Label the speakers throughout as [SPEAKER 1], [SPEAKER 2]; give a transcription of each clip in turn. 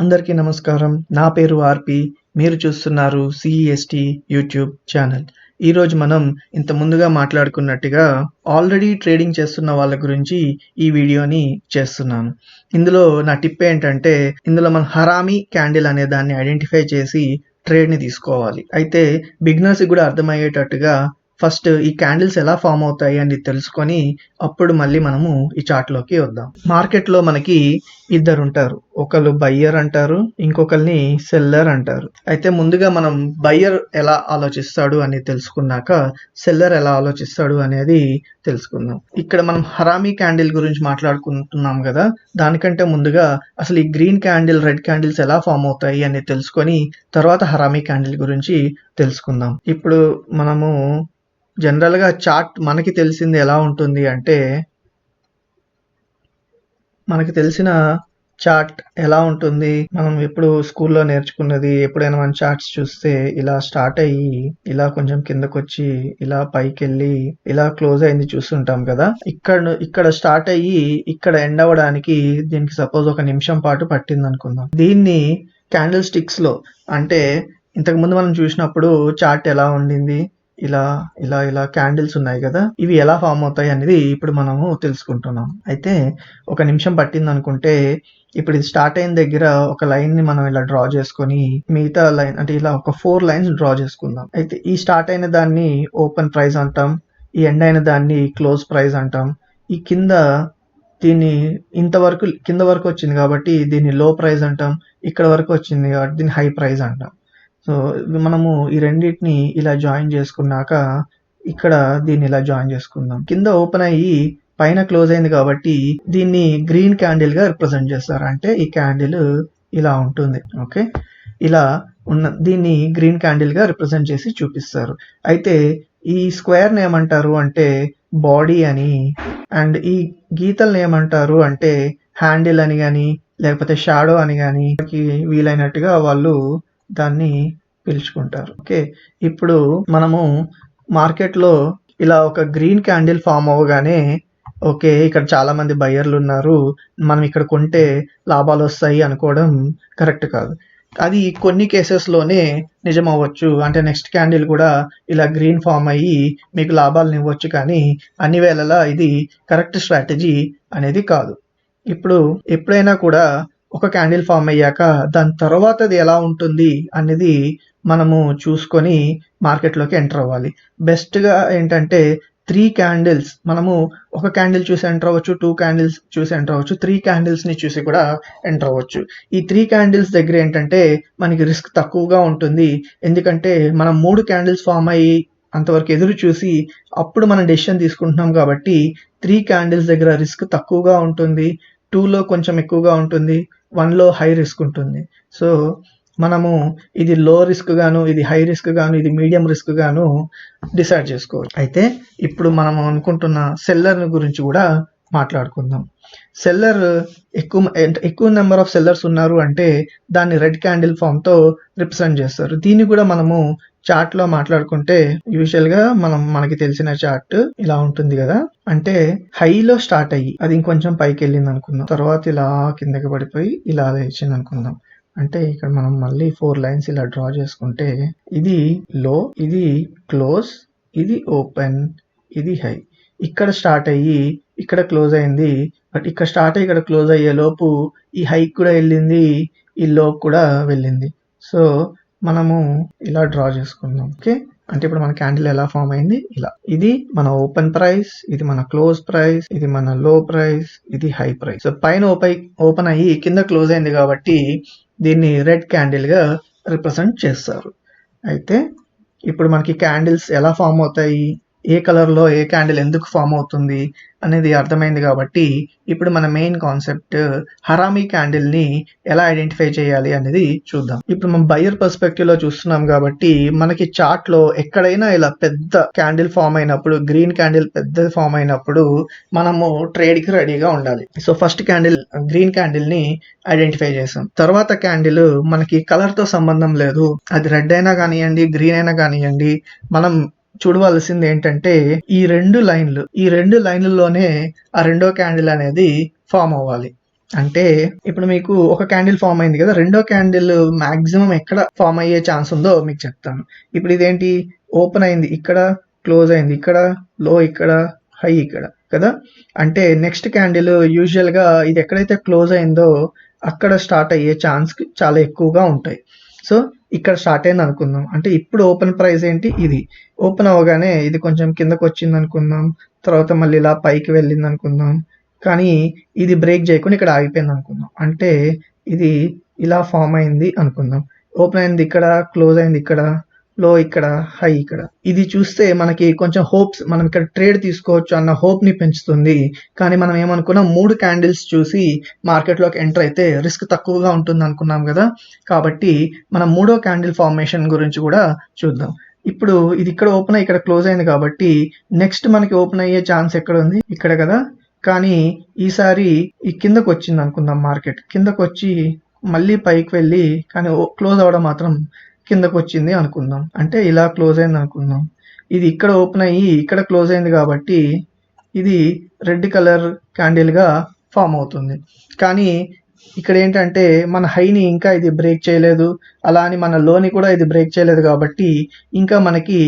[SPEAKER 1] అందరికీ నమస్కారం. నా పేరు ఆర్‌పి. మీరు చూస్తున్నారు సీఈఎస్టీ యూట్యూబ్ ఛానల్. ఈరోజు మనం ఇంత ముందుగా మాట్లాడుకున్నట్టుగా ఆల్రెడీ ట్రేడింగ్ చేస్తున్న వాళ్ళ గురించి ఈ వీడియోని చేస్తున్నాను. ఇందులో నా టిప్ ఏంటంటే, ఇందులో మనం హరామీ క్యాండిల్ అనే దాన్ని ఐడెంటిఫై చేసి ట్రేడ్‌ని తీసుకోవాలి. అయితే బిగినర్స్‌కి కూడా అర్థమయ్యేటట్టుగా ఫస్ట్ ఈ క్యాండిల్స్ ఎలా ఫామ్ అవుతాయి అని తెలుసుకొని అప్పుడు మళ్ళీ మనము ఈ చార్ట్‌లోకి వద్దాం. మార్కెట్‌లో మనకి ఇద్దరుంటారు. ఒకళ్ళు బయ్యర్ అంటారు. ఇంకొకళ్ళని సెల్లర్ అంటారు. అయితే ముందుగా మనం బయ్యర్ ఎలా ఆలోచిస్తాడు అని తెలుసుకున్నాక సెల్లర్ ఎలా ఆలోచిస్తాడు అనేది తెలుసుకుందాం. ఇక్కడ మనం హరామీ క్యాండిల్ గురించి మాట్లాడుకుంటున్నాం కదా, దానికంటే ముందుగా అసలు ఈ గ్రీన్ క్యాండిల్, రెడ్ క్యాండిల్స్ ఎలా ఫామ్ అవుతాయి అని తెలుసుకొని తర్వాత హరామీ క్యాండిల్ గురించి తెలుసుకుందాం. ఇప్పుడు మనము జనరల్‌గా చార్ట్ మనకి తెలిసింది ఎలా ఉంటుంది అంటే, మనకి తెలిసిన చార్ట్ ఎలా ఉంటుంది, మనం ఎప్పుడు స్కూల్లో నేర్చుకున్నది. ఎప్పుడైనా మనం చార్ట్స్ చూస్తే ఇలా స్టార్ట్ అయ్యి ఇలా కొంచెం కిందకొచ్చి ఇలా పైకెళ్ళి ఇలా క్లోజ్ అయింది చూస్తుంటాం కదా. ఇక్కడ స్టార్ట్ అయ్యి ఇక్కడ ఎండ్ అవ్వడానికి దీనికి సపోజ్ 1 నిమిషం పాటు పట్టింది అనుకుందాం. దీన్ని క్యాండిల్ స్టిక్స్ లో, అంటే ఇంతకుముందు మనం చూసినప్పుడు చార్ట్ ఎలా ఉండింది, ఇలా ఇలా ఇలా క్యాండిల్స్ ఉన్నాయి కదా, ఇవి ఎలా ఫామ్ అవుతాయి అనేది ఇప్పుడు మనము తెలుసుకుంటున్నాం. అయితే 1 నిమిషం పట్టింది అనుకుంటే, ఇప్పుడు ఇది స్టార్ట్ అయిన దగ్గర ఒక లైన్ ని మనం ఇలా డ్రా చేసుకొని మిగతా లైన్ అంటే ఇలా ఒక 4 లైన్స్ డ్రా చేసుకుందాం. అయితే ఈ స్టార్ట్ అయిన దాన్ని ఓపెన్ ప్రైస్ అంటాం, ఈ ఎండ్ అయిన దాన్ని క్లోజ్ ప్రైస్ అంటాం. ఈ కింద దీన్ని ఇంతవరకు కింద వరకు వచ్చింది కాబట్టి దీన్ని లో ప్రైస్ అంటాం, ఇక్కడ వరకు వచ్చింది కాబట్టి దీన్ని హై ప్రైస్ అంటాం. సో మనము ఈ రెండింటిని ఇలా జాయిన్ చేసుకున్నాక ఇక్కడ దీన్ని ఇలా జాయిన్ చేసుకుందాం. కింద ఓపెన్ అయ్యి పైన క్లోజ్ అయింది కాబట్టి దీన్ని గ్రీన్ క్యాండిల్ గా రిప్రజెంట్ చేస్తారు. అంటే ఈ క్యాండిల్ ఇలా ఉంటుంది. ఓకే, ఇలా ఉన్న దీన్ని గ్రీన్ క్యాండిల్ గా రిప్రజెంట్ చేసి చూపిస్తారు. అయితే ఈ స్క్వేర్ ని ఏమంటారు అంటే బాడీ అని, అండ్ ఈ గీతల్ని ఏమంటారు అంటే హ్యాండిల్ అని గాని లేకపోతే షాడో అని గాని వీలైనట్టుగా వాళ్ళు దాన్ని పిలుచుకుంటారు. ఓకే, ఇప్పుడు మనము మార్కెట్లో ఇలా ఒక గ్రీన్ క్యాండిల్ ఫామ్ అవ్వగానే, ఓకే ఇక్కడ చాలా మంది బయ్యర్లు ఉన్నారు, మనం ఇక్కడ కొంటే లాభాలు వస్తాయి అనుకోవడం కరెక్ట్ కాదు. అది కొన్ని కేసెస్లోనే నిజం అవ్వచ్చు. అంటే నెక్స్ట్ క్యాండిల్ కూడా ఇలా గ్రీన్ ఫామ్ అయ్యి మీకు లాభాలను ఇవ్వచ్చు, కానీ అన్ని వేళలా ఇది కరెక్ట్ స్ట్రాటజీ అనేది కాదు. ఇప్పుడు ఎప్పుడైనా కూడా ఒక క్యాండిల్ ఫామ్ అయ్యాక దాని తర్వాత అది ఎలా ఉంటుంది అనేది మనము చూసుకొని మార్కెట్లోకి ఎంటర్ అవ్వాలి. బెస్ట్గా ఏంటంటే 3 క్యాండిల్స్, మనము ఒక క్యాండిల్ చూసి ఎంటర్ అవ్వచ్చు, 2 క్యాండిల్స్ చూసి ఎంటర్ అవ్వచ్చు, 3 క్యాండిల్స్ని చూసి కూడా ఎంటర్ అవ్వచ్చు. ఈ 3 క్యాండిల్స్ దగ్గర ఏంటంటే మనకి రిస్క్ తక్కువగా ఉంటుంది. ఎందుకంటే మనం 3 క్యాండిల్స్ ఫామ్ అయ్యి అంతవరకు ఎదురు చూసి అప్పుడు మనం డెసిషన్ తీసుకుంటున్నాం కాబట్టి 3 క్యాండిల్స్ దగ్గర రిస్క్ తక్కువగా ఉంటుంది, 2లో కొంచెం ఎక్కువగా ఉంటుంది, 1లో హై రిస్క్ ఉంటుంది. సో మనము ఇది లో రిస్క్ గాను, ఇది హై రిస్క్ గాను, ఇది మీడియం రిస్క్ గాను డిసైడ్ చేసుకోవచ్చు. అయితే ఇప్పుడు మనం అనుకుంటున్న సెల్లర్ గురించి కూడా మాట్లాడుకుందాం. సెల్లర్ ఎక్కువ నెంబర్ ఆఫ్ సెల్లర్స్ ఉన్నారు అంటే దాన్ని రెడ్ క్యాండిల్ ఫామ్ తో రిప్రజెంట్ చేస్తారు. దీన్ని కూడా మనము చార్ట్ లో మాట్లాడుకుంటే యూజువల్ గా మనకి తెలిసిన చార్ట్ ఇలా ఉంటుంది కదా. అంటే హైలో స్టార్ట్ అయ్యి అది ఇంకొంచెం పైకి వెళ్ళింది అనుకుందాం, తర్వాత ఇలా కిందకి పడిపోయి ఇలా లేచింది అనుకుందాం. అంటే ఇక్కడ మనం మళ్ళీ 4 లైన్స్ ఇలా డ్రా చేసుకుంటే ఇది లో, ఇది క్లోజ్, ఇది ఓపెన్, ఇది హై. ఇక్కడ స్టార్ట్ అయ్యి ఇక్కడ క్లోజ్ అయింది, బట్ ఇక్కడ స్టార్ట్ అయ్యి ఇక్కడ క్లోజ్ అయ్యే లోపు ఈ హై కూడా వెళ్ళింది, ఈ లో కూడా వెళ్ళింది. సో మనము ఇలా డ్రా చేసుకుందాం. ఓకే, అంటే ఇప్పుడు మన క్యాండిల్ ఎలా ఫామ్ అయింది, ఇలా. ఇది మన ఓపెన్ ప్రైస్, ఇది మన క్లోజ్ ప్రైస్, ఇది మన లో ప్రైస్, ఇది హై ప్రైస్. సో పైన ఓపెన్ అయ్యి కింద క్లోజ్ అయింది కాబట్టి దీన్ని రెడ్ క్యాండిల్ గా రిప్రజెంట్ చేస్తారు. అయితే ఇప్పుడు మనకి క్యాండిల్స్ ఎలా ఫామ్ అవుతాయి, ఏ కలర్ లో ఏ క్యాండిల్ ఎందుకు ఫామ్ అవుతుంది అనేది అర్థమైంది కాబట్టి ఇప్పుడు మన మెయిన్ కాన్సెప్ట్ హరామీ క్యాండిల్ ని ఎలా ఐడెంటిఫై చేయాలి అనేది చూద్దాం. ఇప్పుడు మనం బయ్యర్ పర్స్పెక్టివ్ లో చూస్తున్నాం కాబట్టి మనకి చార్ట్ లో ఎక్కడైనా ఇలా పెద్ద క్యాండిల్ ఫామ్ అయినప్పుడు, గ్రీన్ క్యాండిల్ పెద్ద ఫామ్ అయినప్పుడు మనము ట్రేడ్ కి రెడీగా ఉండాలి. So first candle green candle ని ఐడెంటిఫై చేసాం. తర్వాత క్యాండిల్ మనకి కలర్ తో సంబంధం లేదు, అది రెడ్ అయినా కానివ్వండి, గ్రీన్ అయినా కానివ్వండి, మనం చూడవలసింది ఏంటంటే ఈ రెండు లైన్లలోనే ఆ రెండో క్యాండిల్ అనేది ఫామ్ అవ్వాలి. అంటే ఇప్పుడు మీకు ఒక క్యాండిల్ ఫామ్ అయింది కదా, రెండో క్యాండిల్ మాక్సిమం ఎక్కడ ఫామ్ అయ్యే ఛాన్స్ ఉందో మీకు చెప్తాను. ఇప్పుడు ఇదేంటి, ఓపెన్ అయింది ఇక్కడ, క్లోజ్ అయింది ఇక్కడ, లో ఇక్కడ, హై ఇక్కడ కదా. అంటే నెక్స్ట్ క్యాండిల్ యూజువల్ గా ఇది ఎక్కడైతే క్లోజ్ అయిందో అక్కడ స్టార్ట్ అయ్యే ఛాన్స్ చాలా ఎక్కువగా ఉంటాయి. సో ఇక్కడ స్టార్ట్ అయింది అనుకుందాం. అంటే ఇప్పుడు ఓపెన్ ప్రైస్ ఏంటి, ఇది ఓపెన్ అవ్వగానే ఇది కొంచెం కిందకు వచ్చింది అనుకుందాం, తర్వాత మళ్ళీ ఇలా పైకి వెళ్ళింది అనుకుందాం, కానీ ఇది బ్రేక్ చేయకుండా ఇక్కడ ఆగిపోయింది అనుకుందాం. అంటే ఇది ఇలా ఫామ్ అయింది అనుకుందాం. ఓపెన్ అయింది ఇక్కడ, క్లోజ్ అయింది ఇక్కడ, లో ఇక్కడ, హై ఇక్కడ. ఇది చూస్తే మనకి కొంచెం హోప్స్, మనం ఇక్కడ ట్రేడ్ తీసుకోవచ్చు అన్న హోప్ ని పెంచుతుంది. కానీ మనం ఏమనుకున్నాం, 3 క్యాండిల్స్ చూసి మార్కెట్లోకి ఎంటర్ అయితే రిస్క్ తక్కువగా ఉంటుంది అనుకున్నాం కదా. కాబట్టి మనం 3వ క్యాండిల్ ఫార్మేషన్ గురించి కూడా చూద్దాం. ఇప్పుడు ఇది ఇక్కడ ఓపెన్ అయ్యి ఇక్కడ క్లోజ్ అయింది కాబట్టి నెక్స్ట్ మనకి ఓపెన్ అయ్యే ఛాన్స్ ఎక్కడ ఉంది, ఇక్కడ కదా. కానీ ఈసారి ఈ కిందకు వచ్చింది అనుకుందాం, మార్కెట్ కిందకు వచ్చి మళ్ళీ పైకి వెళ్ళి కానీ క్లోజ్ అవ్వడం మాత్రం కిందకు వచ్చింది అనుకుందాం. అంటే ఇలా క్లోజ్ అయింది అనుకుందాం. ఇది ఇక్కడ ఓపెన్ అయ్యి ఇక్కడ క్లోజ్ అయింది కాబట్టి ఇది రెడ్ కలర్ క్యాండిల్ గా ఫామ్ అవుతుంది. కానీ ఇక్కడ ఏంటంటే మన హైని ఇంకా ఇది బ్రేక్ చేయలేదు, అలా అని మన లోని కూడా ఇది బ్రేక్ చేయలేదు కాబట్టి ఇంకా మనకి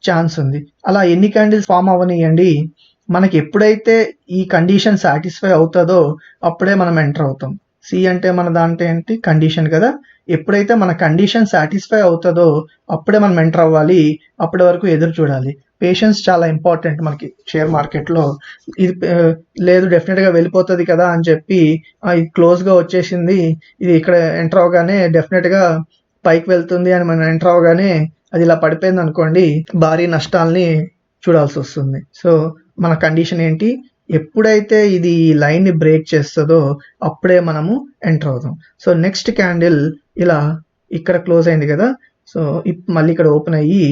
[SPEAKER 1] ఛాన్స్ ఉంది. అలా ఎన్ని క్యాండిల్స్ ఫామ్ అవ్వనియండి, మనకి ఎప్పుడైతే ఈ కండిషన్ సాటిస్ఫై అవుతుందో అప్పుడే మనం ఎంటర్ అవుతాం. సి అంటే మన దాంట్లో ఏంటి, కండిషన్ కదా. ఎప్పుడైతే మన కండిషన్ సాటిస్ఫై అవుతుందో అప్పుడే మనం ఎంటర్ అవ్వాలి, అప్పటి వరకు ఎదురు చూడాలి. పేషెన్స్ చాలా ఇంపార్టెంట్ మనకి షేర్ మార్కెట్లో. ఇది లేదు డెఫినెట్గా వెళ్ళిపోతుంది కదా అని చెప్పి ఇది క్లోజ్గా వచ్చేసింది, ఇది ఇక్కడ ఎంటర్ అవగానే డెఫినెట్గా పైకి వెళ్తుంది అని మనం ఎంటర్ అవగానే అది ఇలా పడిపోయింది అనుకోండి, భారీ నష్టాలని చూడాల్సి వస్తుంది. సో మన కండిషన్ ఏంటి, ఎప్పుడైతే ఇది లైన్ ని బ్రేక్ చేస్తుందో అప్పుడే మనము ఎంటర్ అవుతాం. సో నెక్స్ట్ క్యాండిల్ ఇలా ఇక్కడ క్లోజ్ అయింది కదా. సో మళ్ళీ ఇక్కడ ఓపెన్ అయ్యి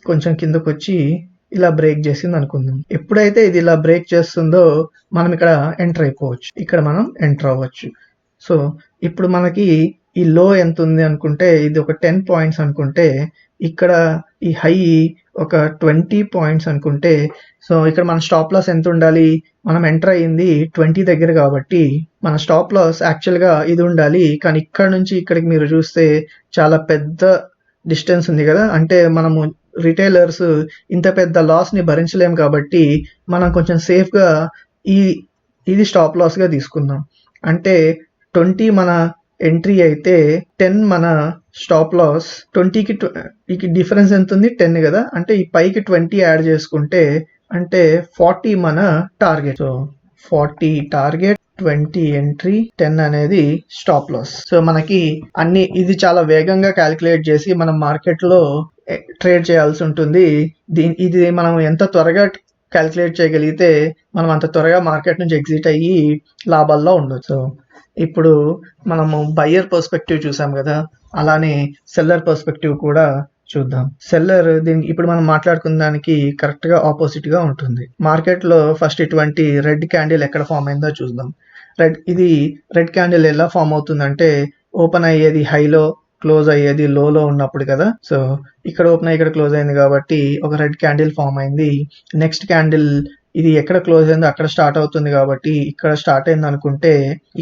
[SPEAKER 1] కొంచెం కిందకు వచ్చి ఇలా బ్రేక్ చేసింది అనుకుందాం. ఎప్పుడైతే ఇది ఇలా బ్రేక్ చేస్తుందో మనం ఇక్కడ ఎంటర్ అయిపోవచ్చు, ఇక్కడ మనం ఎంటర్ అవ్వచ్చు. సో ఇప్పుడు మనకి ఈ లో ఎంత ఉంది అనుకుంటే ఇది ఒక 10 పాయింట్స్ అనుకుంటే, ఇక్కడ ఈ హై ఒక 20 పాయింట్స్ అనుకుంటే, సో ఇక్కడ మన స్టాప్ లాస్ ఎంత ఉండాలి, మనం ఎంటర్ అయ్యింది 20 దగ్గర కాబట్టి మన స్టాప్ లాస్ యాక్చువల్గా ఇది ఉండాలి. కానీ ఇక్కడ నుంచి ఇక్కడికి మీరు చూస్తే చాలా పెద్ద డిస్టెన్స్ ఉంది కదా. అంటే మనము రిటైలర్స్ ఇంత పెద్ద లాస్ ని భరించలేము కాబట్టి మనం కొంచెం సేఫ్గా ఇది స్టాప్ లాస్ గా తీసుకుందాం. అంటే 20 మన ఎంట్రీ అయితే 10 మన స్టాప్ లాస్. 20కి డిఫరెన్స్ ఎంత ఉంది, 10 కదా. అంటే ఈ పైకి 20 యాడ్ చేసుకుంటే అంటే 40 మన టార్గెట్. సో 40 టార్గెట్, 20 ఎంట్రీ, 10 అనేది స్టాప్ లాస్. సో మనకి అన్ని ఇది చాలా వేగంగా క్యాలిక్యులేట్ చేసి మనం మార్కెట్ లో ట్రేడ్ చేయాల్సి ఉంటుంది. ఇది మనం ఎంత త్వరగా క్యాలిక్యులేట్ చేయగలిగితే మనం అంత త్వరగా మార్కెట్ నుంచి ఎగ్జిట్ అయ్యి లాభాల్లో ఉండొచ్చు. సో ఇప్పుడు మనము బయ్యర్ పర్స్పెక్టివ్ చూసాం కదా, అలానే సెల్లర్ పర్స్పెక్టివ్ కూడా చూద్దాం. సెల్లర్ దీనికి ఇప్పుడు మనం మాట్లాడుకున్న దానికి కరెక్ట్ గా ఆపోజిట్ గా ఉంటుంది. మార్కెట్ లో ఫస్ట్ ఇటువంటి రెడ్ క్యాండిల్ ఎక్కడ ఫామ్ అయిందో చూద్దాం. ఇది రెడ్ క్యాండిల్ ఎలా ఫామ్ అవుతుందంటే, ఓపెన్ అయ్యేది హైలో, క్లోజ్ అయ్యేది లోలో ఉన్నప్పుడు కదా. సో ఇక్కడ ఓపెన్ అయ్యి ఇక్కడ క్లోజ్ అయింది కాబట్టి ఒక రెడ్ క్యాండిల్ ఫామ్ అయింది. నెక్స్ట్ క్యాండిల్ ఇది ఎక్కడ క్లోజ్ అయిందో అక్కడ స్టార్ట్ అవుతుంది కాబట్టి ఇక్కడ స్టార్ట్ అయింది అనుకుంటే,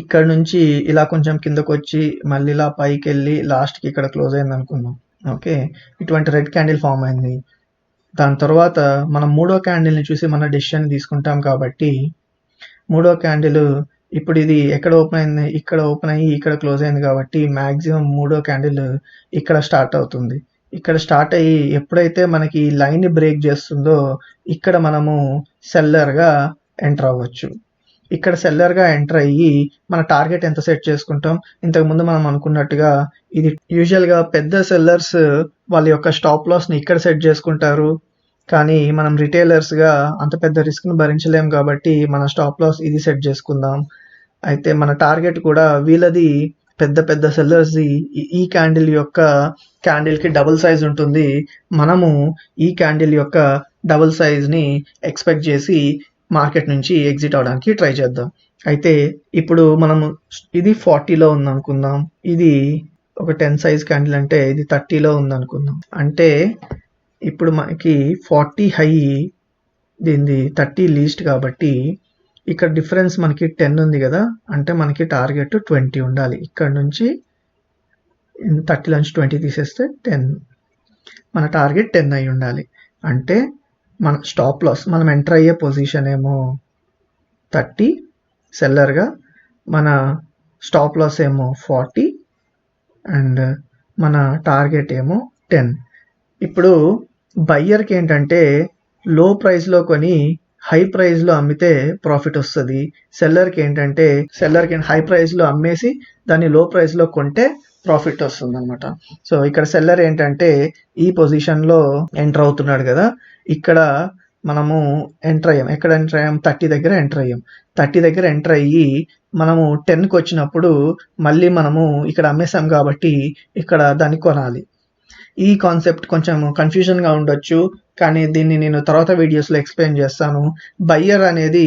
[SPEAKER 1] ఇక్కడ నుంచి ఇలా కొంచెం కిందకు వచ్చి మళ్ళీ ఇలా పైకి వెళ్ళి లాస్ట్ కి ఇక్కడ క్లోజ్ అయింది అనుకుందాం. ఓకే, ఇటువంటి రెడ్ క్యాండిల్ ఫామ్ అయింది. దాని తర్వాత మనం 3వ క్యాండిల్ ని చూసి మన డెసిషన్ తీసుకుంటాం కాబట్టి 3వ క్యాండిల్ ఇప్పుడు ఇది ఎక్కడ ఓపెన్ అయింది, ఇక్కడ ఓపెన్ అయ్యి ఇక్కడ క్లోజ్ అయింది కాబట్టి మాక్సిమం 3వ క్యాండిల్ ఇక్కడ స్టార్ట్ అవుతుంది. ఇక్కడ స్టార్ట్ అయ్యి ఎప్పుడైతే మనకి లైన్ ని బ్రేక్ చేస్తుందో ఇక్కడ మనము సెల్లర్ గా ఎంటర్ అవ్వచ్చు. ఇక్కడ సెల్లర్ గా ఎంటర్ అయ్యి మన టార్గెట్ ఎంత సెట్ చేసుకుంటాం, ఇంతకు ముందు మనం అనుకున్నట్టుగా ఇది యూజువల్ గా పెద్ద సెల్లర్స్ వాళ్ళ యొక్క స్టాప్ లాస్ ని ఇక్కడ సెట్ చేసుకుంటారు. కానీ మనం రిటైలర్స్ గా అంత పెద్ద రిస్క్ ని భరించలేం కాబట్టి మన స్టాప్ లాస్ ఇది సెట్ చేసుకుందాం. అయితే మన టార్గెట్ కూడా వీళ్ళది పెద్ద పెద్ద సెల్లర్స్ ఈ క్యాండిల్ యొక్క క్యాండిల్ కి డబుల్ సైజ్ ఉంటుంది. మనము ఈ క్యాండిల్ యొక్క డబుల్ సైజ్ ని ఎక్స్పెక్ట్ చేసి మార్కెట్ నుంచి ఎగ్జిట్ అవడానికి ట్రై చేద్దాం. అయితే ఇప్పుడు మనము ఇది 40లో ఉంది అనుకుందాం, ఇది ఒక 10 సైజ్ క్యాండిల్ అంటే ఇది 30లో ఉంది అనుకుందాం. అంటే ఇప్పుడు మనకి 40 హై, దీనిది 30 లీస్ట్ కాబట్టి ఇక్కడ డిఫరెన్స్ మనకి 10 ఉంది కదా, అంటే మనకి టార్గెట్ 20 ఉండాలి. ఇక్కడ నుంచి 30 నుంచి 20 తీసేస్తే 10, మన టార్గెట్ 10 అయి ఉండాలి. అంటే మన స్టాప్ లాస్, మనం ఎంటర్ అయ్యే పొజిషన్ ఏమో 30 సెల్లర్గా, మన స్టాప్ లాస్ ఏమో 40 అండ్ మన టార్గెట్ ఏమో 10. ఇప్పుడు బయ్యర్కి ఏంటంటే లో ప్రైస్లో కొని హై ప్రైస్లో అమ్మితే ప్రాఫిట్ వస్తుంది. సెల్లర్కి ఏంటంటే హై ప్రైస్లో అమ్మేసి దాన్ని లో ప్రైస్లో కొంటే ప్రాఫిట్ వస్తుంది అనమాట. సో ఇక్కడ సెల్లర్ ఏంటంటే ఈ పొజిషన్లో ఎంటర్ అవుతున్నాడు కదా, ఇక్కడ మనము ఎంటర్ అయ్యాం. ఎక్కడ ఎంటర్ అయ్యాం? 30 దగ్గర ఎంటర్ అయ్యాం. 30 దగ్గర ఎంటర్ అయ్యి మనము 10కి వచ్చినప్పుడు మళ్ళీ మనము ఇక్కడ అమ్మేసాం కాబట్టి ఇక్కడ దాన్ని కొనాలి. ఈ కాన్సెప్ట్ కొంచెం కన్ఫ్యూజన్గా ఉండొచ్చు, కానీ దీన్ని నేను తర్వాత వీడియోస్లో ఎక్స్ప్లెయిన్ చేస్తాను. బయ్యర్ అనేది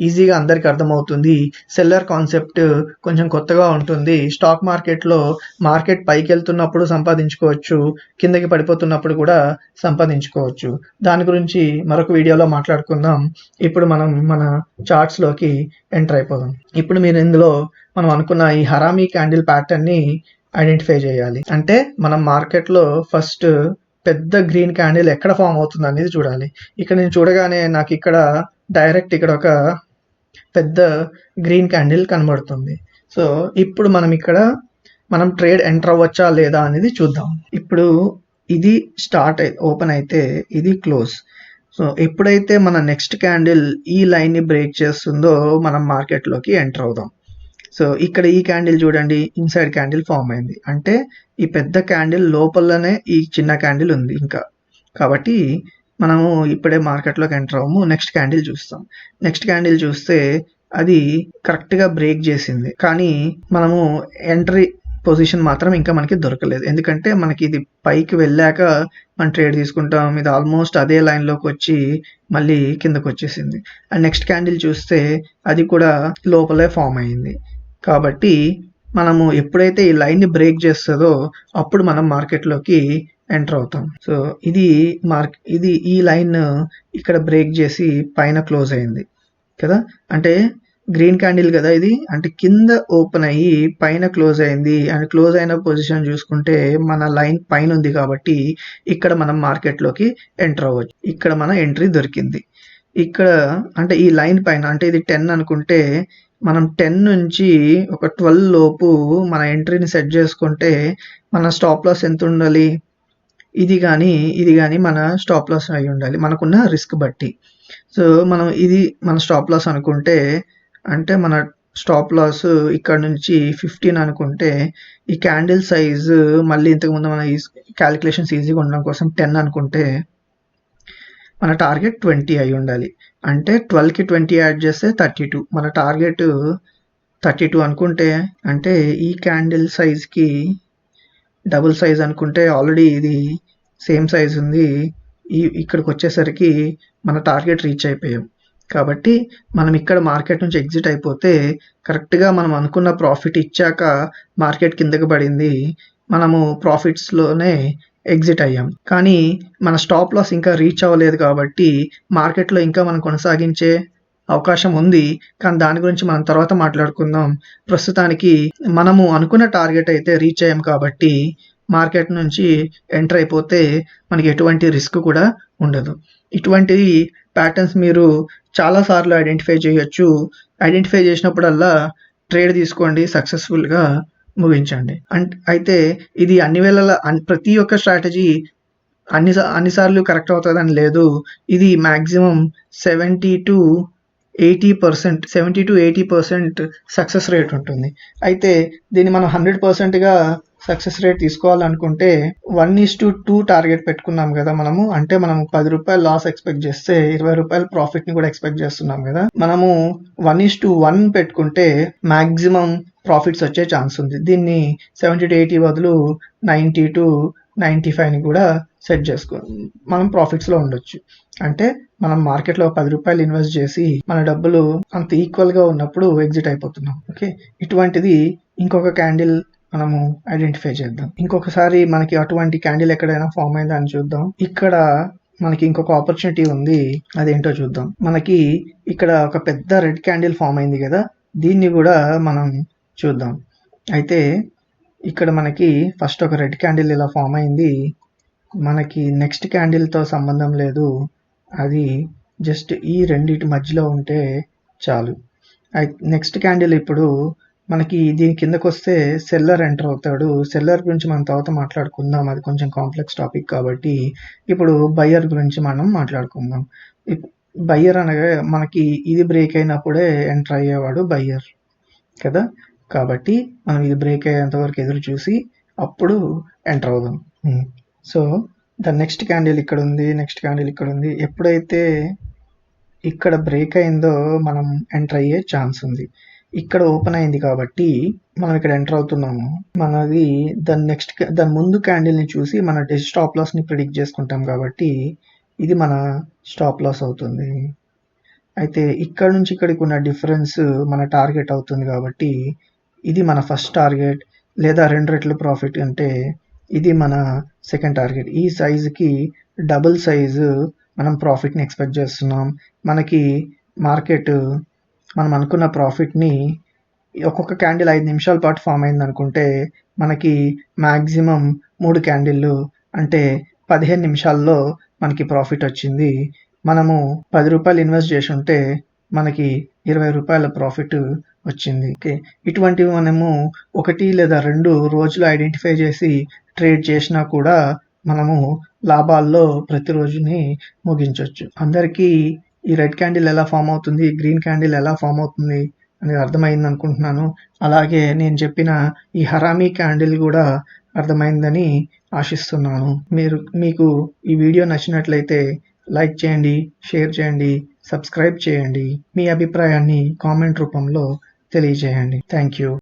[SPEAKER 1] ఈజీగా అందరికి అర్థమవుతుంది. సెల్లర్ కాన్సెప్ట్ కొంచెం కొత్తగా ఉంటుంది. స్టాక్ మార్కెట్లో మార్కెట్ పైకి వెళ్తున్నప్పుడు సంపాదించుకోవచ్చు, కిందకి పడిపోతున్నప్పుడు కూడా సంపాదించుకోవచ్చు. దాని గురించి మరొక వీడియోలో మాట్లాడుకుందాం. ఇప్పుడు మనం మన చార్ట్స్లోకి ఎంటర్ అయిపోదాం. ఇప్పుడు మీరు ఇందులో మనం అనుకున్న ఈ హరామీ క్యాండిల్ ప్యాటర్న్ని ఐడెంటిఫై చేయాలి. అంటే మనం మార్కెట్లో ఫస్ట్ పెద్ద గ్రీన్ క్యాండిల్ ఎక్కడ ఫామ్ అవుతుంది అనేది చూడాలి. ఇక్కడ నేను చూడగానే నాకు ఇక్కడ డైరెక్ట్ ఇక్కడ ఒక పెద్ద గ్రీన్ క్యాండిల్ కనబడుతుంది. సో ఇప్పుడు మనం ట్రేడ్ ఎంటర్ అవ్వచ్చా లేదా అనేది చూద్దాం. ఇప్పుడు ఇది స్టార్ట్ ఓపెన్ అయితే ఇది క్లోజ్. సో ఎప్పుడైతే మన నెక్స్ట్ క్యాండిల్ ఈ లైన్ని బ్రేక్ చేస్తుందో మనం మార్కెట్లోకి ఎంటర్ అవుదాం. సో ఇక్కడ ఈ క్యాండిల్ చూడండి, ఇన్సైడ్ క్యాండిల్ ఫామ్ అయింది. అంటే ఈ పెద్ద క్యాండిల్ లోపలనే ఈ చిన్న క్యాండిల్ ఉంది ఇంకా, కాబట్టి మనము ఇప్పుడే మార్కెట్లోకి ఎంటర్ అవ్వము. నెక్స్ట్ క్యాండిల్ చూస్తాం. నెక్స్ట్ క్యాండిల్ చూస్తే అది కరెక్ట్గా బ్రేక్ చేసింది, కానీ మనము ఎంట్రీ పొజిషన్ మాత్రం ఇంకా మనకి దొరకలేదు. ఎందుకంటే మనకి ఇది పైకి వెళ్ళాక మనం ట్రేడ్ తీసుకుంటాం. ఇది ఆల్మోస్ట్ అదే లైన్లోకి వచ్చి మళ్ళీ కిందకు వచ్చేసింది. అండ్ నెక్స్ట్ క్యాండిల్ చూస్తే అది కూడా లోపలే ఫామ్ అయింది. కాబట్టి మనము ఎప్పుడైతే ఈ లైన్ని బ్రేక్ చేస్తుందో అప్పుడు మనం మార్కెట్లోకి ఎంటర్ అవుతాం. సో ఇది ఈ లైన్ ఇక్కడ బ్రేక్ చేసి పైన క్లోజ్ అయింది కదా, అంటే గ్రీన్ క్యాండిల్ కదా ఇది, అంటే కింద ఓపెన్ అయ్యి పైన క్లోజ్ అయింది. అండ్ క్లోజ్ అయిన పొజిషన్ చూసుకుంటే మన లైన్ పైన ఉంది కాబట్టి ఇక్కడ మనం మార్కెట్లోకి ఎంటర్ అవ్వచ్చు. ఇక్కడ మన ఎంట్రీ దొరికింది. ఇక్కడ అంటే ఈ లైన్ పైన, అంటే ఇది 10 అనుకుంటే మనం 10 నుంచి ఒక 12 లోపు మన ఎంట్రీని సెట్ చేసుకుంటే మన స్టాప్ లాస్ ఎంత ఉండాలి? ఇది కానీ మన స్టాప్ లాస్ అయి ఉండాలి మనకున్న రిస్క్ బట్టి. సో మనం ఇది మన స్టాప్ లాస్ అనుకుంటే, అంటే మన స్టాప్ లాస్ ఇక్కడ నుంచి 15 అనుకుంటే, ఈ క్యాండిల్ సైజు మళ్ళీ ఇంతకుముందు మన క్యాలిక్యులేషన్స్ ఈజీగా ఉండడం కోసం 10 అనుకుంటే మన టార్గెట్ 20 అయి ఉండాలి. అంటే 12కి 20 యాడ్ చేస్తే 32. మన టార్గెట్ 32 అనుకుంటే, అంటే ఈ క్యాండిల్ సైజ్కి డబుల్ సైజ్ అనుకుంటే ఆల్రెడీ ఇది సేమ్ సైజ్ ఉంది. ఇక్కడికి వచ్చేసరికి మన టార్గెట్ రీచ్ అయిపోయాం. కాబట్టి మనం ఇక్కడ మార్కెట్ నుంచి ఎగ్జిట్ అయిపోతే కరెక్ట్గా మనం అనుకున్న ప్రాఫిట్ ఇచ్చాక మార్కెట్ కిందకి పడింది, మనము ప్రాఫిట్స్లోనే ఎగ్జిట్ అయ్యాం. కానీ మన స్టాప్ లాస్ ఇంకా రీచ్ అవ్వలేదు కాబట్టి మార్కెట్లో ఇంకా మనం కొనసాగించే అవకాశం ఉంది. కానీ దాని గురించి మనం తర్వాత మాట్లాడుకుందాం. ప్రస్తుతానికి మనము అనుకున్న టార్గెట్ అయితే రీచ్ అయ్యాం కాబట్టి మార్కెట్ నుంచి ఎంటర్ అయిపోతే మనకి ఎటువంటి రిస్క్ కూడా ఉండదు. ఇటువంటి ప్యాటర్న్స్ మీరు చాలాసార్లు ఐడెంటిఫై చేయొచ్చు. ఐడెంటిఫై చేసినప్పుడల్లా ట్రేడ్ తీసుకోండి, సక్సెస్ఫుల్గా ముగించండి. అయితే ఇది అన్ని వేళలా ప్రతి ఒక్క స్ట్రాటజీ అన్నిసార్లు కరెక్ట్ అవుతుందని లేదు. ఇది మ్యాక్సిమం 70 to 80% సక్సెస్ రేట్ ఉంటుంది. అయితే దీన్ని మనం 100%గా సక్సెస్ రేట్ తీసుకోవాలనుకుంటే 1:2 టార్గెట్ పెట్టుకున్నాం కదా మనము. అంటే మనం 10 రూపాయలు లాస్ ఎక్స్పెక్ట్ చేస్తే 20 రూపాయల ప్రాఫిట్ని కూడా ఎక్స్పెక్ట్ చేస్తున్నాం కదా. మనము 1:1 పెట్టుకుంటే మ్యాక్సిమం ప్రాఫిట్స్ వచ్చే ఛాన్స్ ఉంది. దీన్ని 70 to 80 బదులు 90 to 95ని కూడా సెట్ చేసుకో మనం ప్రాఫిట్స్లో ఉండొచ్చు. అంటే మనం మార్కెట్లో 10 రూపాయలు ఇన్వెస్ట్ చేసి మన డబ్బులు అంత ఈక్వల్గా ఉన్నప్పుడు ఎగ్జిట్ అయిపోతున్నాం. ఓకే, ఇటువంటిది ఇంకొక క్యాండిల్ మనము ఐడెంటిఫై చేద్దాం. ఇంకొకసారి మనకి అటువంటి క్యాండిల్ ఎక్కడైనా ఫామ్ అయిందా అని చూద్దాం. ఇక్కడ మనకి ఇంకొక ఆపర్చునిటీ ఉంది. అదేంటో చూద్దాం. మనకి ఇక్కడ ఒక పెద్ద రెడ్ క్యాండిల్ ఫామ్ అయింది కదా, దీన్ని కూడా మనం చూద్దాం. అయితే ఇక్కడ మనకి ఫస్ట్ ఒక రెడ్ క్యాండిల్ ఇలా ఫామ్ అయింది. మనకి నెక్స్ట్ క్యాండిల్తో సంబంధం లేదు, అది జస్ట్ ఈ రెండిటి మధ్యలో ఉంటే చాలు. నెక్స్ట్ క్యాండిల్ ఇప్పుడు మనకి దీని కిందకు వస్తే సెల్లర్ ఎంటర్ అవుతాడు. సెల్లర్ గురించి మనం తర్వాత మాట్లాడుకుందాం, అది కొంచెం కాంప్లెక్స్ టాపిక్ కాబట్టి. ఇప్పుడు బయ్యర్ గురించి మనం మాట్లాడుకుందాం. బయ్యర్ అనగా మనకి ఇది బ్రేక్ అయినప్పుడే ఎంటర్ అయ్యేవాడు బయ్యర్ కదా, కాబట్టి మనం ఇది బ్రేక్ అయ్యేంత వరకు ఎదురు చూసి అప్పుడు ఎంటర్ అవుదాం. సో ద నెక్స్ట్ క్యాండిల్ ఇక్కడ ఉంది, నెక్స్ట్ క్యాండిల్ ఇక్కడ ఉంది. ఎప్పుడైతే ఇక్కడ బ్రేక్ అయిందో మనం ఎంటర్ అయ్యే ఛాన్స్ ఉంది. ఇక్కడ ఓపెన్ అయింది కాబట్టి మనం ఇక్కడ ఎంటర్ అవుతున్నాము. మనది దాని ముందు క్యాండిల్ని చూసి మన స్టాప్ లాస్ని ప్రిడిక్ట్ చేసుకుంటాం కాబట్టి ఇది మన స్టాప్ లాస్ అవుతుంది. అయితే ఇక్కడ నుంచి ఇక్కడికి ఉన్న డిఫరెన్స్ మన టార్గెట్ అవుతుంది కాబట్టి ఇది మన ఫస్ట్ టార్గెట్, లేదా 2 రెట్లు ప్రాఫిట్ అంటే ఇది మన సెకండ్ టార్గెట్. ఈ సైజుకి డబుల్ సైజు మనం ప్రాఫిట్ని ఎక్స్పెక్ట్ చేస్తున్నాం. మనకి మార్కెట్ మనం అనుకున్న ప్రాఫిట్ని ఒక్కొక్క క్యాండిల్ 5 నిమిషాల పాటు ఫామ్ అయింది అనుకుంటే మనకి మ్యాక్సిమం 3 క్యాండిల్లు అంటే 15 నిమిషాల్లో మనకి ప్రాఫిట్ వచ్చింది. మనము 10 రూపాయలు ఇన్వెస్ట్ చేసి ఉంటే మనకి 20 రూపాయల ప్రాఫిట్ వచ్చింది. ఓకే, ఇటువంటివి మనము 1 లేదా 2 రోజులు ఐడెంటిఫై చేసి ట్రేడ్ చేసినా కూడా మనము లాభాల్లో ప్రతిరోజుని ముగించవచ్చు. అందరికీ ఈ రెడ్ క్యాండిల్ ఎలా ఫామ్ అవుతుంది, గ్రీన్ క్యాండిల్ ఎలా ఫామ్ అవుతుంది అనేది అర్థమైంది అనుకుంటున్నాను. అలాగే నేను చెప్పిన ఈ హరామీ క్యాండిల్ కూడా అర్థమైందని ఆశిస్తున్నాను. మీకు ఈ వీడియో నచ్చినట్లయితే లైక్ చేయండి, షేర్ చేయండి, సబ్స్క్రైబ్ చేయండి. మీ అభిప్రాయాన్ని కామెంట్ రూపంలో తెలియజేయండి. Thank you.